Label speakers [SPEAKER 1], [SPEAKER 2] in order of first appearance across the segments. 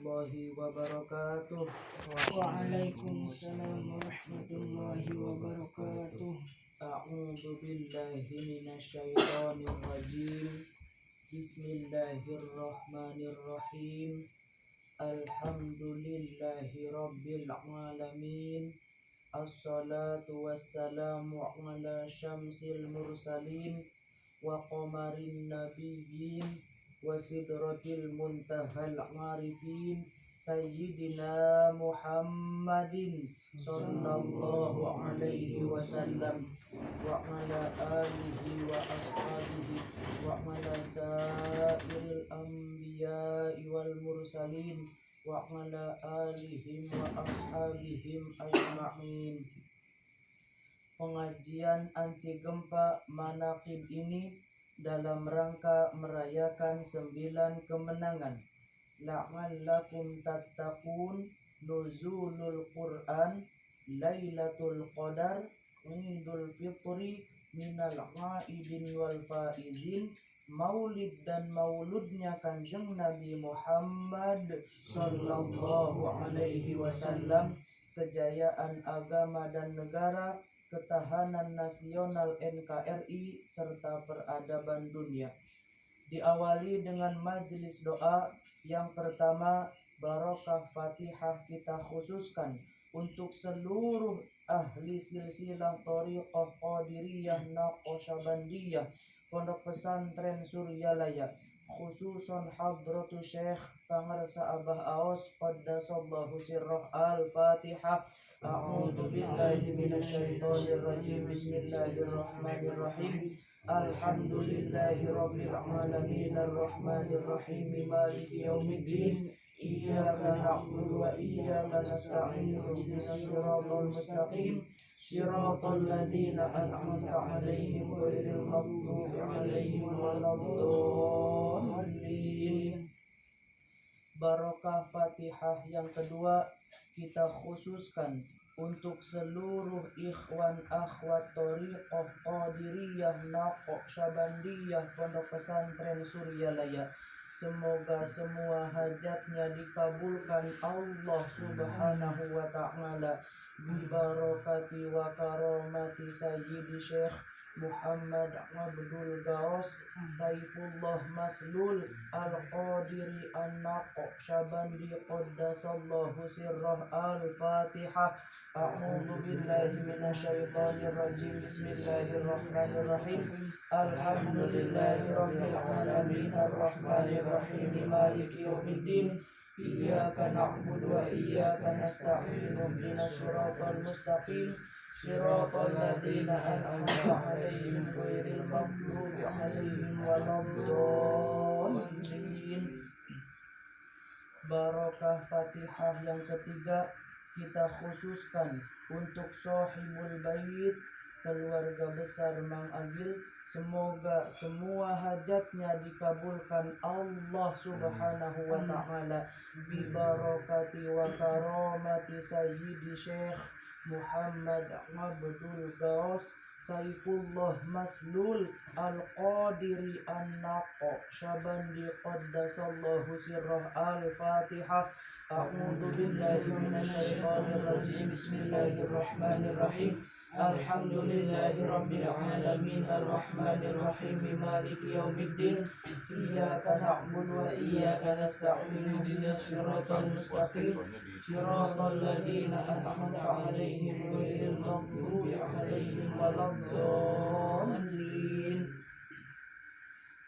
[SPEAKER 1] warahmatullahi wabarakatuh.
[SPEAKER 2] Waalaikumsalam warahmatullahi wabarakatuh.
[SPEAKER 1] A'udzu billahi minasyaitonir rajim. Bismillahirrahmanirrahim. Alhamdulillahi rabbil alamin. Assalatu wassalamu ala syamsil mursalin wa qamarin nabiyyin wa sidratil muntahal arifin sayyidina Muhammadin sallallahu alaihi wasallam wa ala alihi wa ashabihi wa ala sa'iril anbiya'i wal mursalin wa ala alihim wa ashabihim ajma'in. Pengajian anti gempa manaqib ini dalam rangka merayakan 9 kemenangan. La'allakum tattaqun, nuzulul Quran, Lailatul Qadar, Idul Fitri, minal aidin wal faizin, Maulid dan mauludnya Kanjeng Nabi Muhammad sallallahu alaihi wasallam, kejayaan agama dan negara, ketahanan nasional NKRI serta peradaban dunia. Diawali dengan majelis doa. Yang pertama, barokah Fatihah kita khususkan untuk seluruh ahli silsilah thariqah Qadiriyah Naqsyabandiyah Pondok Pesantren Suryalaya, khususon Hadratu Syekh Pangarsa Abah Aos Qaddasallahu sirrah. Al-Fatihah. A'udzu billahi minasyaitonir rajim. Bismillahirrahmanirrahim. Alhamdulillahi rabbil alamin arrahmanir rahim maliki yaumiddin. Iyyaka na'budu wa iyyaka nasta'in. Ihdinas siratal mustaqim. Siratal ladzina an'amta 'alaihim ghairil maghdubi 'alaihim waladdallin. Barokah Fatihah yang kedua kita khususkan untuk seluruh ikhwan akhwat thariqah Qadiriyah Naqsyabandiyah Pondok Pesantren Suryalaya. Semoga semua hajatnya dikabulkan Allah Subhanahu wa ta'ala bi barakati wa karamati Sayyidi Syekh Muhammad Abdul Gaos Saifullah Maslul Al-Qadiri An-Naqsyabandi Qaddasallahu sirrah. Al-Fatihah. A'udzu billahi minasyaitonir rajim. Bismillahirrahmanirrahim. Alhamdulillahi rabbil alamin arrahmanir rahim maliki yaumiddin. Iyyaka na'budu wa iyyaka nasta'in. Ihdinas siratal mustaqim. Siratal ladzina an'amta 'alaihim ghairil maghdubi 'alaihim waladdallin. Barokah Fatihah yang ketiga kita khususkan untuk Shahibul Bait, keluarga besar Mang Agil. Semoga semua hajatnya dikabulkan Allah Subhanahu wa ta'ala bi barakati wa karamati Sayyidi Syekh Muhammad Abdul Gaos Saifullah Maslul Al-Qadiri An-Naqsyabandi Qaddasallahu sirrah. Al-Fatihah. A'udzu billahi minasyaitonir rajim. Bismillahirrahmanirrahim. Alhamdulillahi rabbil alamin arrahmanir rahim maliki yaumiddin. Iyyaka na'budu wa iyyaka nasta'in. Ihdinas siratal mustaqim. Siratal ladzina an'amta 'alaihim ghairil maghdubi 'alaihim waladdallin.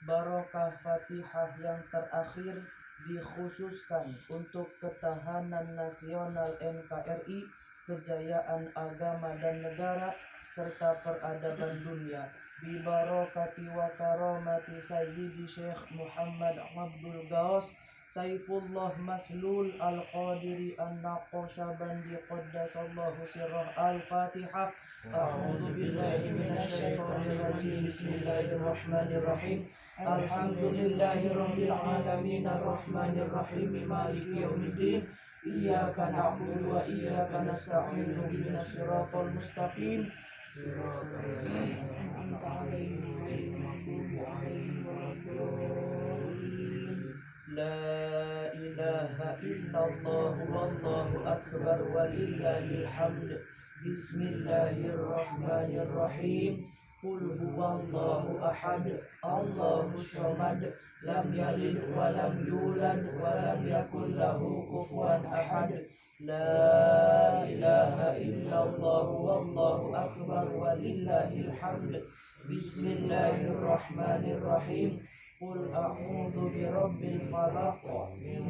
[SPEAKER 1] Barokah Fatihah yang terakhir dikhususkan untuk ketahanan nasional NKRI, kejayaan agama dan negara serta peradaban dunia. Bi barakati wa karamati Sayyidi Syekh Muhammad Abdul Gaos Saifullah Maslul Al-Qadiri An-Naqsyabandi Qaddasallahu sirrah. Al-Fatihah. A'udzu billahi minasyaitonir rajim. Bismillahirrahmanirrahim. Alhamdulillahi rabbil alamin arrahmanir rahim maliki yaumiddin. Iyyaka na'budu wa iyyaka nasta'in. Ihdinas siratal mustaqim. Siratal ladzina an'amta 'alaihim ghairil maghdubi 'alaihim waladdallin. La ilaha ilaha illallah wallahu akbar walillahil hamd. Bismillahirrahmanirrahim. Qul huwallahu ahad, Allahus samad, lam yalid wa lam yulad wa lam yakul lahu kufuwan ahad. La ilaha illallah wallahu akbar walillahil hamd. Bismillahirrahmanirrahim. Qul a'udzu birabbil falaq min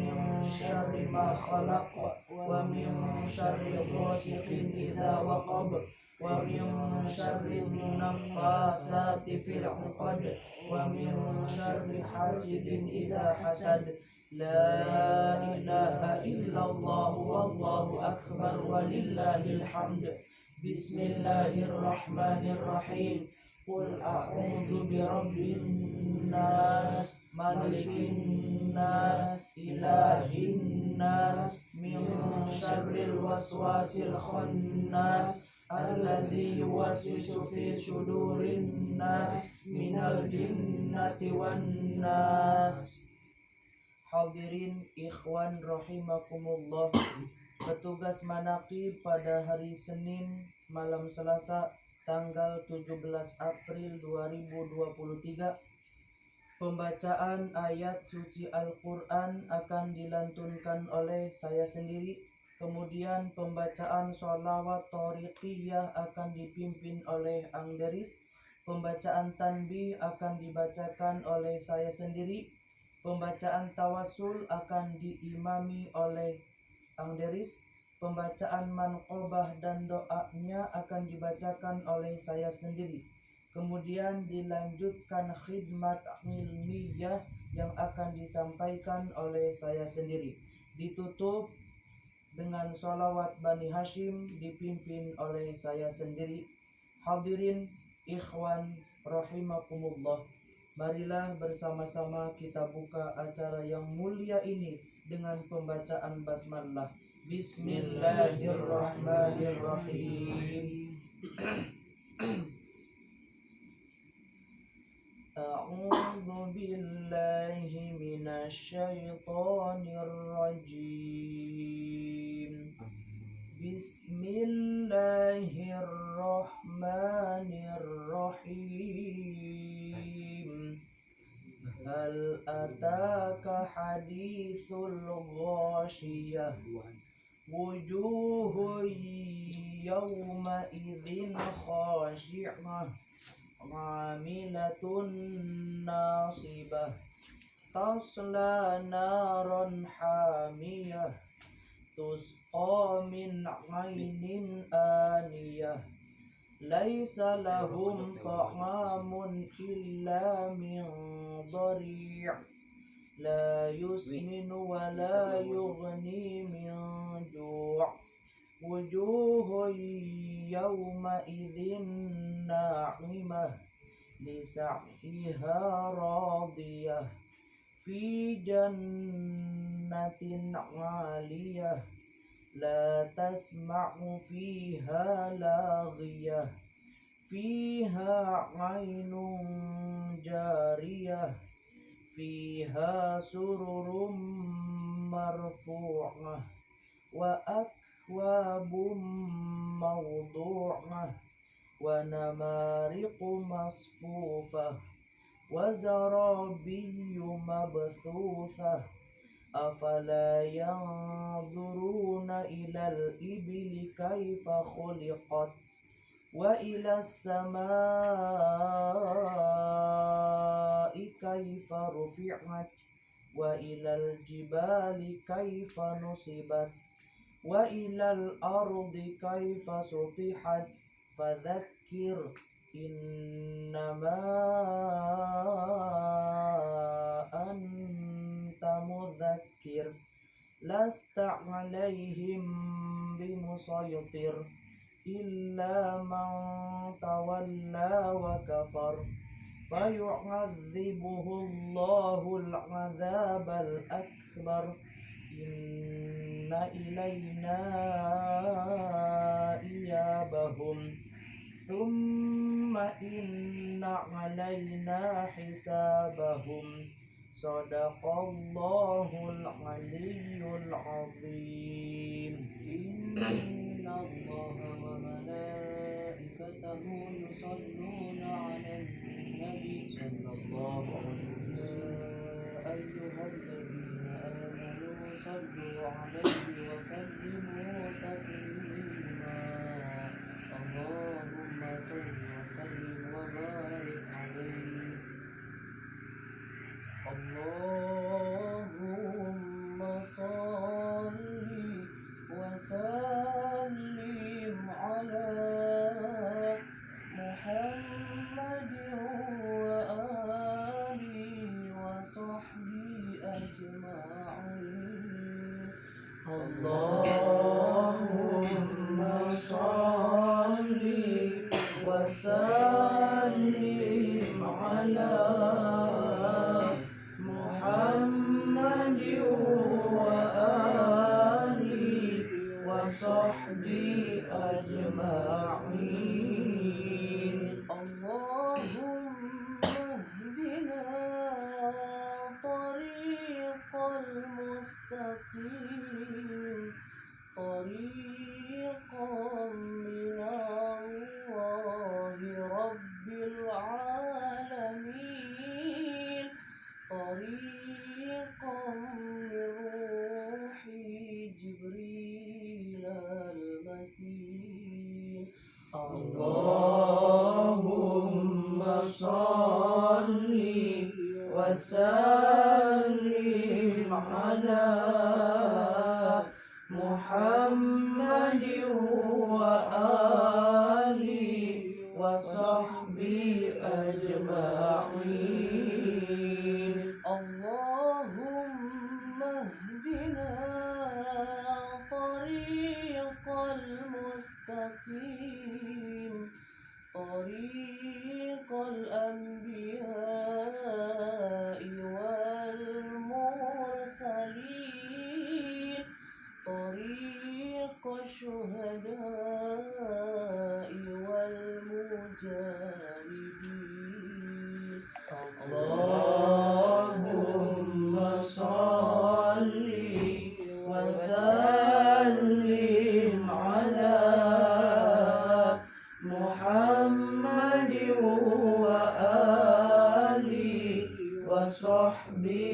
[SPEAKER 1] syarri ma khalaq wa min syarri ghasiqin idza waqab wa min syarri naffatsati fil 'uqad wa min syarri hasidin idza hasad. La ilaha illallah wallahu akbar walillahil hamd. Bismillahirrahmanirrahim. Qul a'udzu birabbin nas, malikin nas, ilahin nas, min syarril waswasil khannas, alladzi yuwaswisu fi sudurin nas, minal jinnati wan nas. Hadirin ikhwan rahimakumullah, petugas manaqib pada hari Senin malam Selasa tanggal 17 April 2023. Pembacaan ayat suci Al-Quran akan dilantunkan oleh saya sendiri. Kemudian pembacaan sholawat thoriqiyah akan dipimpin oleh Angderis. Pembacaan tanbih akan dibacakan oleh saya sendiri. Pembacaan tawasul akan diimami oleh Angderis. Pembacaan manqobah dan doanya akan dibacakan oleh saya sendiri. Kemudian dilanjutkan khidmat ilmiyah yang akan disampaikan oleh saya sendiri. Ditutup dengan sholawat Bani Hashim dipimpin oleh saya sendiri. Hadirin ikhwan rahimakumullah, marilah bersama-sama kita buka acara yang mulia ini dengan pembacaan basmalah. Bismillahirrahmanirrahim. A'udzu billahi minasy syaithanir rajim. Bismillahirrahmanirrahim. Hal ataka hadithul ghashiyah. Wujuhun yawma idzin khashi'ah, 'amilatun nasibah, tasla naran hamiyah, tusqa min 'ainin aniyah, laisa lahum ta'amun illa min dhari', la yusminu wa la yughni min ju'. Wujuhun yawma idzin na'imah, lisa'yiha radiyah, fi jannatin 'aliyah, la tasma'u fiha laghiyah, fiha 'ainun jariyah, fiha sururum marfu'ah, wa akwabum mawdu'ah, wa namariqu masfufah, wa zarabiyyu mabthusah. Afala yanzuruna ilal ibili kaifa khuliqat, wa ilas samai kaifa rufi'at, wa ilal jibali kaifa nusibat, wa ilal ardi kaifa sutihat. Fadzakir innama anta mudzakir, lasta 'alaihim bimusaytir, illa man tawalla wa kafar, fayu'adzibuhu Allahul 'adzabal akbar. Inna ilayna iyabahum, thumma inna 'alaina hisabahum. Shadaqallahul aliyyul العظيم
[SPEAKER 2] إن الله وملائكته يصلون على النبي
[SPEAKER 1] صلى الله عليه وسلم
[SPEAKER 2] يا أيها الذين آمنوا صلوا عليه وسلموا تسليما اللهم صل وسلم وبارك عليه اللهم صل وسلم على محمد وآله وصحبه أجمعين
[SPEAKER 1] اللهم صل وسلم على محمد وآله وصحبه أجمعين
[SPEAKER 2] اللهم اهدنا طريق المستقيم طريقا من الله رب العالمين طريقا من روح جبريل المتين
[SPEAKER 1] اللهم صل وسلم على محمد وآله وصحبه أجمعين
[SPEAKER 2] اللهم اهدنا طريق المستقيم طريق الأنبياء والمرسلين طريق الشهداء والمجاهدين
[SPEAKER 1] اللهم صل وسلم على محمد وآله وصحبه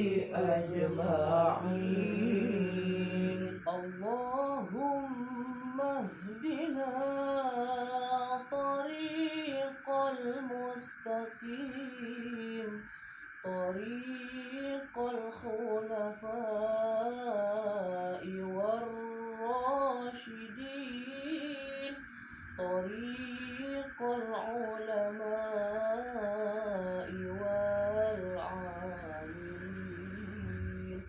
[SPEAKER 1] أجمعين
[SPEAKER 2] اللهم اهدنا طريق المستقيم طريق الخلفاء والراشدين طريق العلماء والعاملين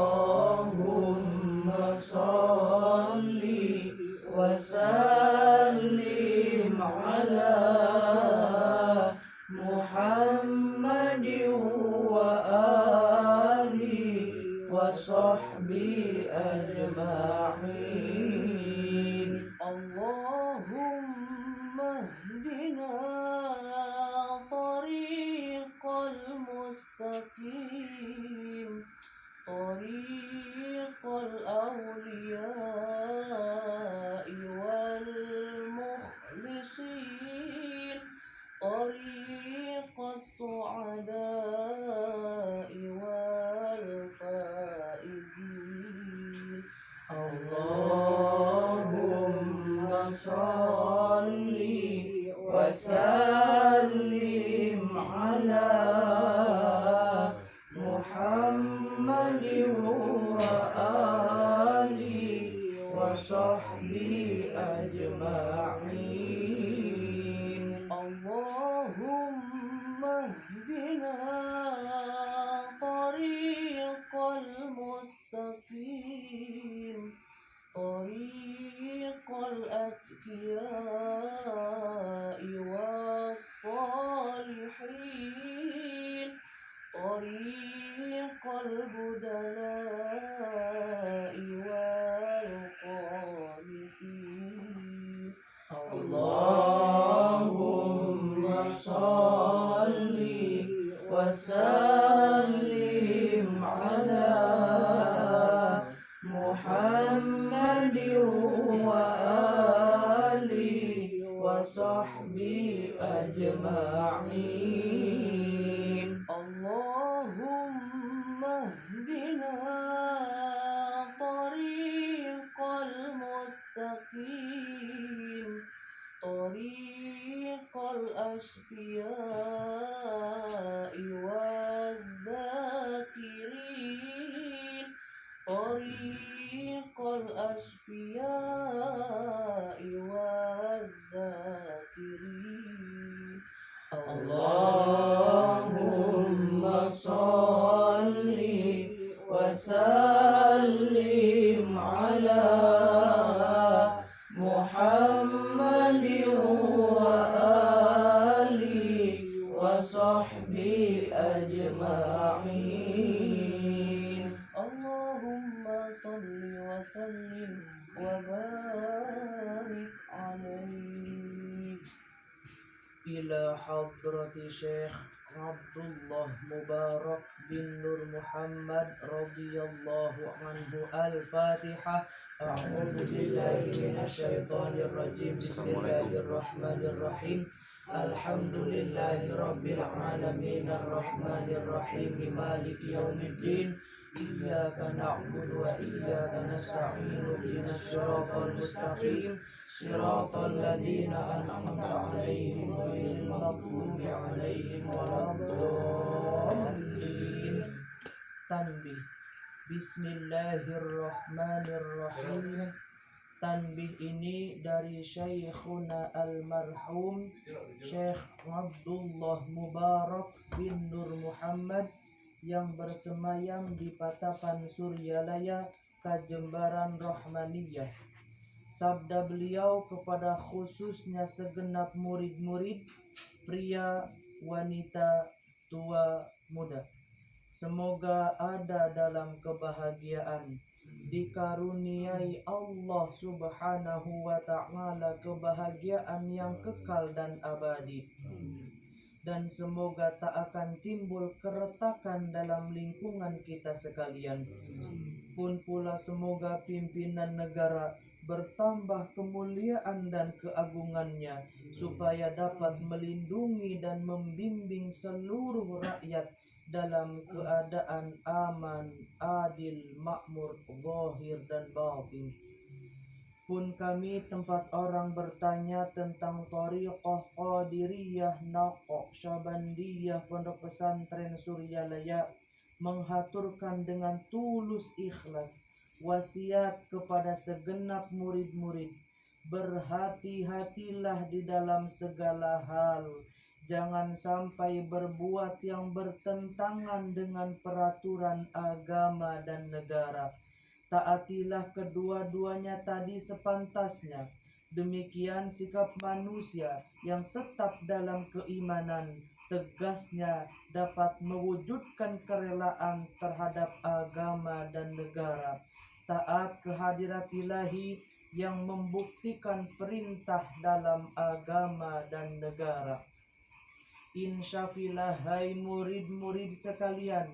[SPEAKER 1] اللهم صل وسلم على محمد وآله وصحبه أجمعين
[SPEAKER 2] اللهم اهدنا طريق المستقيم طريق الأولياء والمخلصين طريق السعداء والفائزين
[SPEAKER 1] اللهم صل وسلم على محمد وآله وصحبه أجمعين
[SPEAKER 2] اللهم اهدنا طريق المستقيم طريق الأتقياء والصالحين طريق البدلاء والقانتين طريق الأصفياء والذاكرين
[SPEAKER 1] اللهم صل وسلم على محمد وآله وصحبه أجمعين.
[SPEAKER 2] اللهم صل وسلم وبارك عليه.
[SPEAKER 3] إلى حضرة شيخ Abdullah Mubarak bin Nur Muhammad radhiyallahu anhu. Al-Fatihah. A'udzu billahi minasyaitonir rajim. Bismillahirrahmanirrahim. Alhamdulillahi rabbil alamin arrahmanir rahim maliki yaumiddin. Iyyaka na'budu wa iyyaka nasta'in. Ihdinas siratal mustaqim. Siratal ladzina an'amta 'alaihim ghairil maghdubi 'alaihim waladdallin. Tanbih. Bismillahirrahmanirrahim. Tanbih ini dari Syekhuna almarhum Syekh Abdullah Mubarak bin Nur Muhammad yang bersemayam di Patapan Suryalaya, Kajembaran Rahmaniyah. Sabda beliau kepada khususnya segenap murid-murid, pria, wanita, tua, muda. Semoga ada dalam kebahagiaan, dikaruniai Allah Subhanahu wa ta'ala kebahagiaan yang kekal dan abadi. Dan semoga tak akan timbul keretakan dalam lingkungan kita sekalian. Pun pula semoga pimpinan negara bertambah kemuliaan dan keagungannya, supaya dapat melindungi dan membimbing seluruh rakyat dalam keadaan aman, adil, makmur, zahir dan batin. Pun kami tempat orang bertanya tentang Thariqah Qadiriyah Naqsyabandiyah Pondok Pesantren Suryalaya, menghaturkan dengan tulus ikhlas wasiat kepada segenap murid-murid, berhati-hatilah di dalam segala hal, jangan sampai berbuat yang bertentangan dengan peraturan agama dan negara. Taatilah kedua-duanya tadi sepantasnya. Demikian sikap manusia yang tetap dalam keimanan, tegasnya dapat mewujudkan kerelaan terhadap agama dan negara. Taat kehadirat ilahi yang membuktikan perintah dalam agama dan negara. Insyafillah, hai murid-murid sekalian,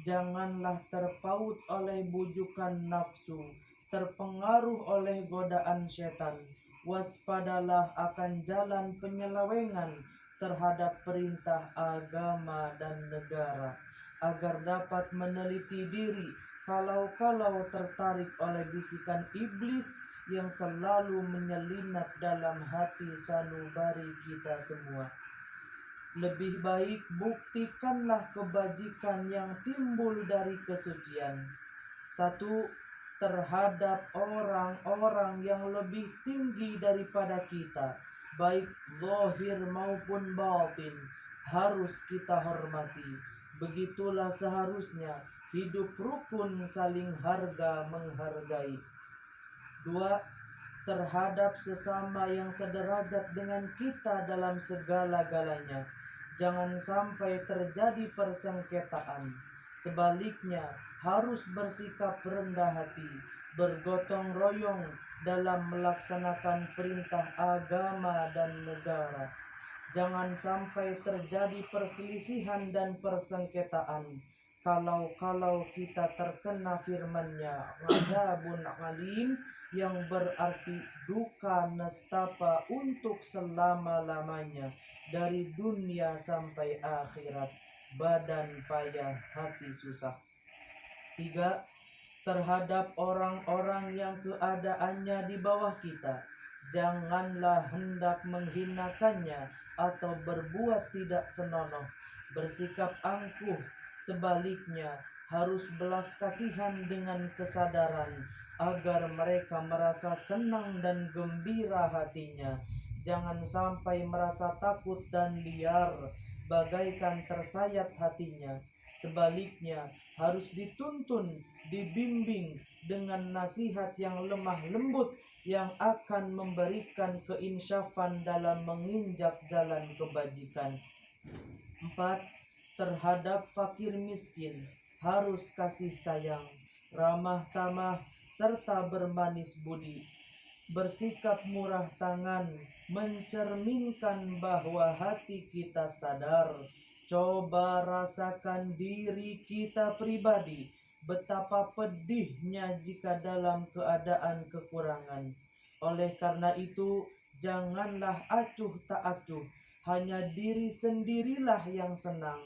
[SPEAKER 3] janganlah terpaut oleh bujukan nafsu, terpengaruh oleh godaan setan. Waspadalah akan jalan penyelewengan terhadap perintah agama dan negara, agar dapat meneliti diri kalau-kalau tertarik oleh bisikan iblis yang selalu menyelinap dalam hati sanubari kita semua. Lebih baik buktikanlah kebajikan yang timbul dari kesucian. 1. Terhadap orang-orang yang lebih tinggi daripada kita, baik zahir maupun batin, harus kita hormati. Begitulah seharusnya hidup rukun, saling harga menghargai. 2. Terhadap sesama yang sederajat dengan kita dalam segala-galanya, jangan sampai terjadi persengketaan. Sebaliknya, harus bersikap rendah hati, bergotong royong dalam melaksanakan perintah agama dan negara. Jangan sampai terjadi perselisihan dan persengketaan. Kalau kita terkena firman-Nya, Adzabun alim, yang berarti duka nestapa untuk selama-lamanya, dari dunia sampai akhirat, badan payah, hati susah. 3. Terhadap orang-orang yang keadaannya di bawah kita, janganlah hendak menghinakannya atau berbuat tidak senonoh, bersikap angkuh. Sebaliknya, harus belas kasihan dengan kesadaran agar mereka merasa senang dan gembira hatinya. Jangan sampai merasa takut dan liar bagaikan tersayat hatinya. Sebaliknya harus dituntun, dibimbing dengan nasihat yang lemah lembut yang akan memberikan keinsyafan dalam menginjak jalan kebajikan. 4. Terhadap fakir miskin harus kasih sayang, ramah tamah, serta bermanis budi. Bersikap murah tangan mencerminkan bahwa hati kita sadar. Coba rasakan diri kita pribadi, betapa pedihnya jika dalam keadaan kekurangan. Oleh karena itu, janganlah acuh tak acuh, hanya diri sendirilah yang senang.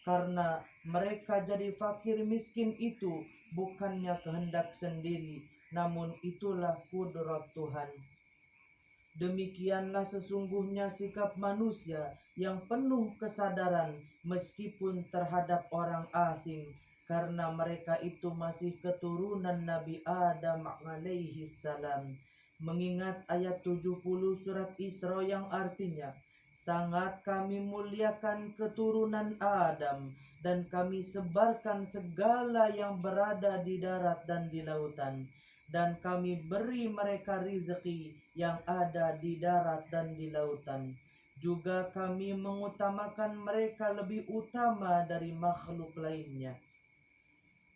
[SPEAKER 3] Karena mereka jadi fakir miskin itu bukannya kehendak sendiri, namun itulah kudrat Tuhan. Demikianlah sesungguhnya sikap manusia yang penuh kesadaran meskipun terhadap orang asing, karena mereka itu masih keturunan Nabi Adam alaihi salam. Mengingat ayat 70 surat Isra yang artinya, sangat kami muliakan keturunan Adam dan kami sebarkan segala yang berada di darat dan di lautan, dan kami beri mereka rizki yang ada di darat dan di lautan. Juga kami mengutamakan mereka lebih utama dari makhluk lainnya.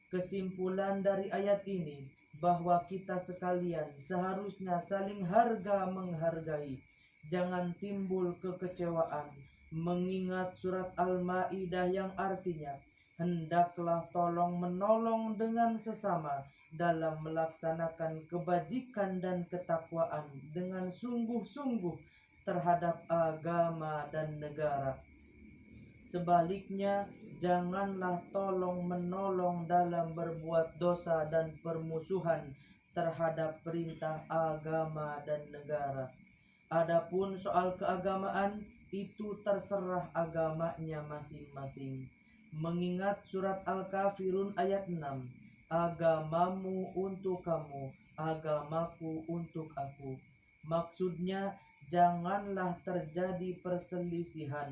[SPEAKER 3] Kesimpulan dari ayat ini bahwa kita sekalian seharusnya saling harga menghargai. Jangan timbul kekecewaan, mengingat surat Al-Maidah yang artinya, hendaklah tolong menolong dengan sesama dalam melaksanakan kebajikan dan ketakwaan dengan sungguh-sungguh terhadap agama dan negara. Sebaliknya, janganlah tolong-menolong dalam berbuat dosa dan permusuhan terhadap perintah agama dan negara. Adapun soal keagamaan, itu terserah agamanya masing-masing. Mengingat surat Al-Kafirun ayat 6, agamamu untuk kamu, agamaku untuk aku. Maksudnya, janganlah terjadi perselisihan.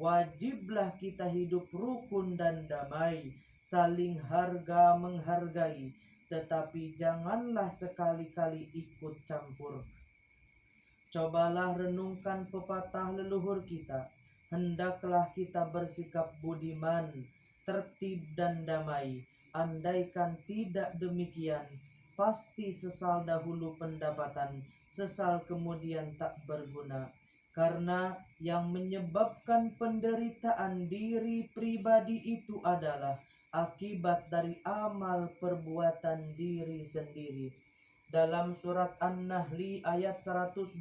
[SPEAKER 3] Wajiblah kita hidup rukun dan damai, saling harga menghargai, tetapi janganlah sekali-kali ikut campur. Cobalah renungkan pepatah leluhur kita, hendaklah kita bersikap budiman, tertib dan damai. Andaikan tidak demikian, pasti sesal dahulu pendapatan, sesal kemudian tak berguna. Karena yang menyebabkan penderitaan diri pribadi itu adalah akibat dari amal perbuatan diri sendiri. Dalam surat An-Nahli ayat 112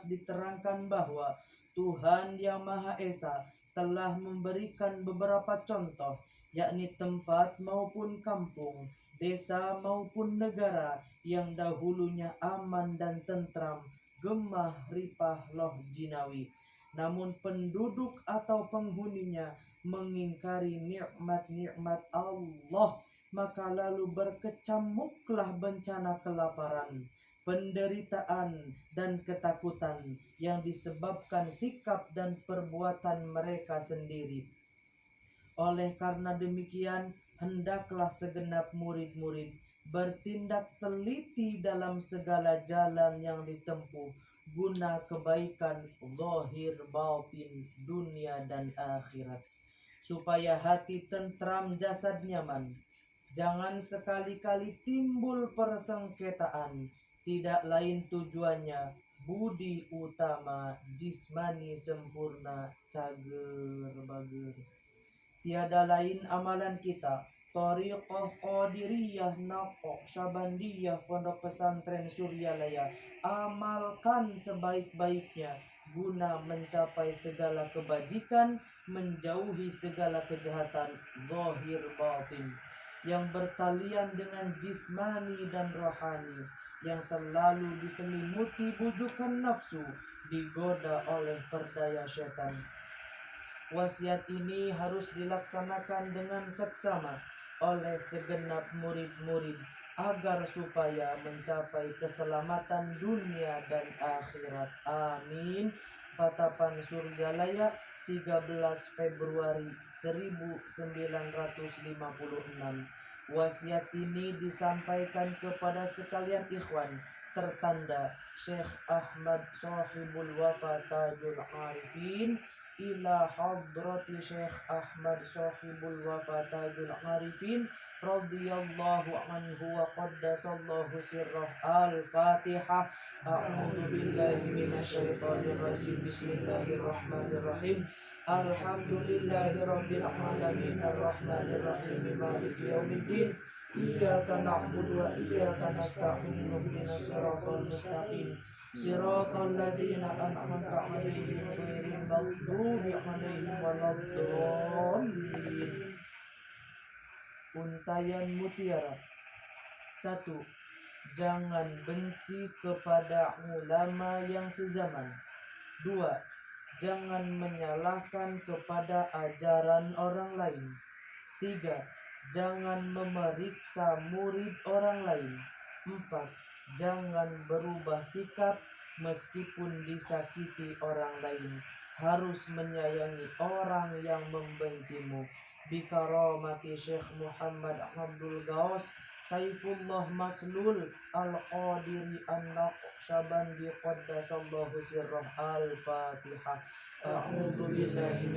[SPEAKER 3] diterangkan bahwa Tuhan yang Maha Esa telah memberikan beberapa contoh, yakni tempat maupun kampung, desa maupun negara yang dahulunya aman dan tentram, gemah ripah loh jinawi. Namun penduduk atau penghuninya mengingkari nikmat-nikmat Allah, maka lalu berkecamuklah bencana kelaparan, penderitaan, dan ketakutan yang disebabkan sikap dan perbuatan mereka sendiri. Oleh karena demikian, hendaklah segenap murid-murid bertindak teliti dalam segala jalan yang ditempuh guna kebaikan zahir batin dunia dan akhirat, supaya hati tentram, jasad nyaman. Jangan sekali-kali timbul persengketaan, tidak lain tujuannya budi utama, jismani sempurna, cager bager. Tiada lain amalan kita, Thariqah Qadiriyah Naqsyabandiyah Pondok Pesantren Suryalaya, amalkan sebaik-baiknya guna mencapai segala kebajikan, menjauhi segala kejahatan zahir batin, yang bertalian dengan jismani dan rohani, yang selalu diselimuti bujukan nafsu, digoda oleh perdaya syaitan. Wasiat ini harus dilaksanakan dengan seksama, oleh segenap murid-murid agar supaya mencapai keselamatan dunia dan akhirat. Amin. Patapan Surgalaya 13 Februari 1956. Wasiat ini disampaikan kepada sekalian ikhwan tertanda Syekh Ahmad Sahibul Wafa Tajul Arifin ila hadrati Syekh Ahmad Sahibul Wafa Tajul Arifin radhiyallahu anhu wa qaddasallahu sirrah. Al-Fatihah. A'udzu billahi minasyaitonir rajim. Bismillahirrahmanirrahim. Alhamdulillahi rabbil alamin arrahmanir rahim maliki yaumiddin. Iyyaka na'budu wa iyyaka nasta'in ihdinas siratal mustaqim siratal ladzina an'amta 'alaihim ghairil maghdubi 'alaihim waladdallin. Untayan mutiara. 1. Jangan benci kepada ulama yang sezaman. 2. Jangan menyalahkan kepada ajaran orang lain. 3. Jangan memeriksa murid orang lain. 4. Jangan berubah sikap meskipun disakiti orang lain. Harus menyayangi orang yang membencimu. Bikaramati Syekh Muhammad Abdul Ghaus Saifullah Maslul Al-Qadiri An-Naqsyabandi Qaddasallahu sirrah. Al-Fatihah. A'udzu billahi